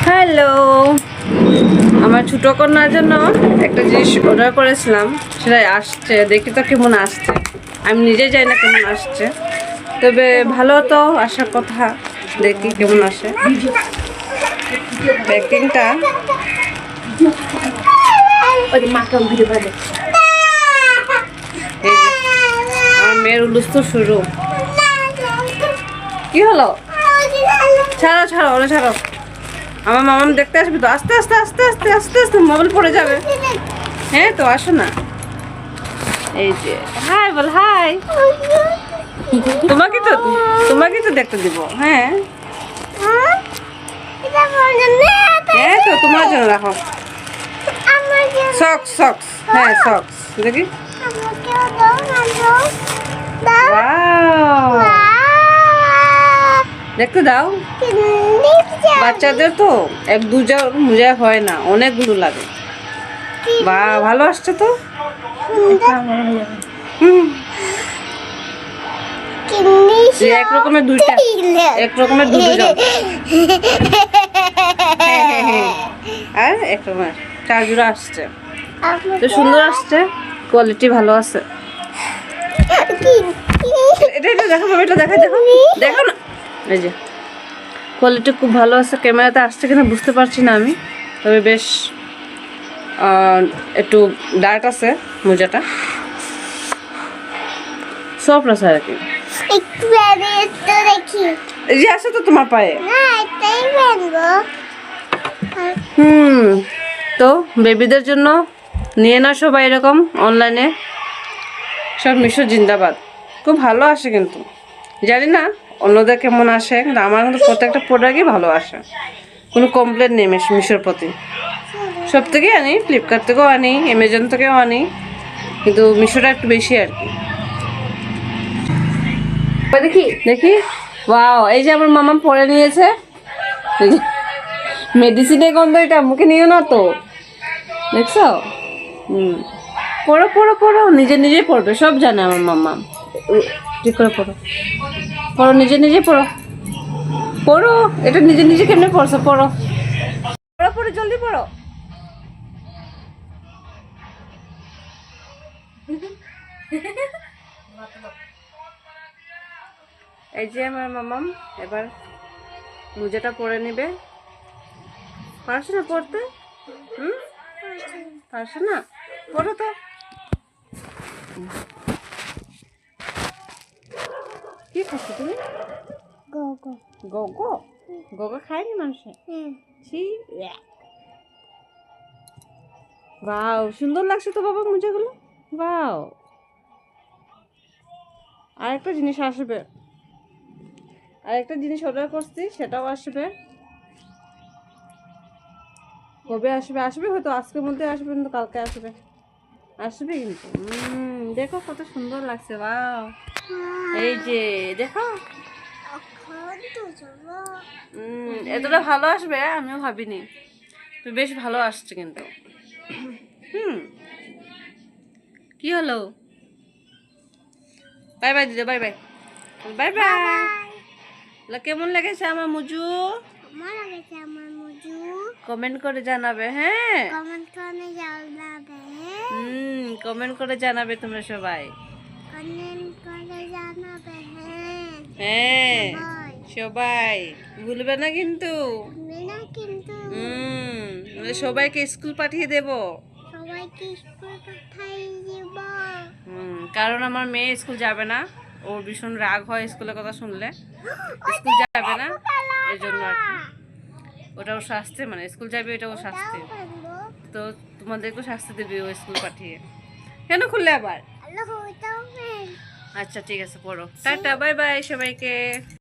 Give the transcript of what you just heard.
Hello, আমার ছোটো কন্যার জন্য একটা জিনিস অর্ডার করেছিলাম, সেটাই আসছে। দেখি তো কেমন আসছে, আমি নিজে জানি না কেমন আসছে, তবে ভালো তো আসার কথা। দেখি কেমন আসে। প্যাকিংটা আমার মেয়ের উলুস তো শুরু। কি হলো? ছাড়ো ছাড়ো, ওরা ছাড়ো। আমার মামাম দেখতে আসবে তো। আস্তে আস্তে আস্তে আস্তে আস্তে আস্তে মোবাইল পড়ে যাবে। হ্যাঁ তো আসো না। এই যে হাই বল, হাই। তোমাকে তো দেখতে দিব। হ্যাঁ হ্যাঁ তো তোমার জন্য রাখো। সক্স সক্স, হ্যাঁ সক্স দেখি। ওয়াও, দেখতে দাও। বাচ্চাদের তো এক দুটা মোজা হয় না, অনেকগুলো লাগে। বা ভালো আসছে তো। এক রকমের দুইটা, এক রকমের দুটো আর এক রকমের চার জোড়া আসছে। তো সুন্দর আসছে, কোয়ালিটি ভালো আছে। এটা এটা দেখো, এটা দেখা দেখো, দেখো না। এই যে কোয়ালিটি খুব ভালো আছে। ক্যামেরাতে আসছে কিনা বুঝতে পারছি না আমি, তবে বেশ একটু ডার্ক আছে মোজাটা, সফট আছে আর কি। এই যে আছে তো তোমার পায়ে। তো বেবিদের জন্য নিয়ে না সবাই এরকম অনলাইনে। সব মিশো জিন্দাবাদ, খুব ভালো আসে। কিন্তু জানি না অন্যদের কেমন আসে, কিন্তু আমার কিন্তু প্রত্যেকটা প্রোডাক্টই ভালো আসে, কোনো কমপ্লেন নেই মিশোর প্রতি। সব থেকেই আনি, ফ্লিপকার্ট থেকেও আনি, অ্যামাজন থেকেও আনি, কিন্তু মিশোটা একটু বেশি আর কি। দেখি দেখি, ওয়াও, এই যে আমার মামা পরে নিয়েছে। মেডিসিনের গন্ধ, এটা মুখে নিও না তো, দেখছো? পড়ো পড়ো পড়ো, নিজে নিজেই পড়বে, সব জানে আমার মামা। ঠিক করে পড়ো, পড়ো নিজে নিজে পড়ো, পড়ো। এটা নিজে নিজে কেমনে পড়ছো? পড়ো পড়ো পড়ো, জলদি পড়ো। এই যে আমার মামাম এবার মোজাটা পরে নেবে। পারছো না পড়তে? পারছো না? পড়ো তো। কি খাচ্ছ তুমি? গোগো। গোগো? গোগো খায়নি মানুষে? ছি। বাও, সুন্দর লাগছে তো বাবা মোজাগুলো। বাও, আরেকটা জিনিস আসবে, আরেকটা জিনিস অর্ডার করছি, সেটাও আসবে। কবে আসবে? আসবে হয়তো আজকের মধ্যে আসবে, কিন্তু কালকে আসবে, আসবে কিন্তু। দেখো কত সুন্দর লাগছে। বাও, এই যে দেখো, এতটা ভালো আসবে আমিও ভাবিনি, তো বেশ ভালো আসছে কিন্তু। কি হলো? বাই বাই দিদি, বাই বাই, বাই বাই। কেমন লেগেছে আমার মুজু? কমেন্ট করে জানাবে। হ্যাঁ, কমেন্ট করে জানাবে তোমরা সবাই। হ্যাঁ সবাই ভুলবে না কিন্তু। সবাইকে স্কুল পাঠিয়ে দেব। কারণ আমার মেয়ে স্কুল যাবে না, ওর ভীষণ রাগ হয় স্কুলের কথা শুনলে। স্কুল যাবে না, এই জন্য আর কি। ওটা ওর শাস্তি, মানে স্কুল যাবে এটা ওর শাস্তি। তো তোমাদেরকেও শাস্তি দেবে ও স্কুল পাঠিয়ে। কেন খুললে আবার? আচ্ছা ঠিক আছে, পড়ো। টাটা, বাই বাই সবাইকে।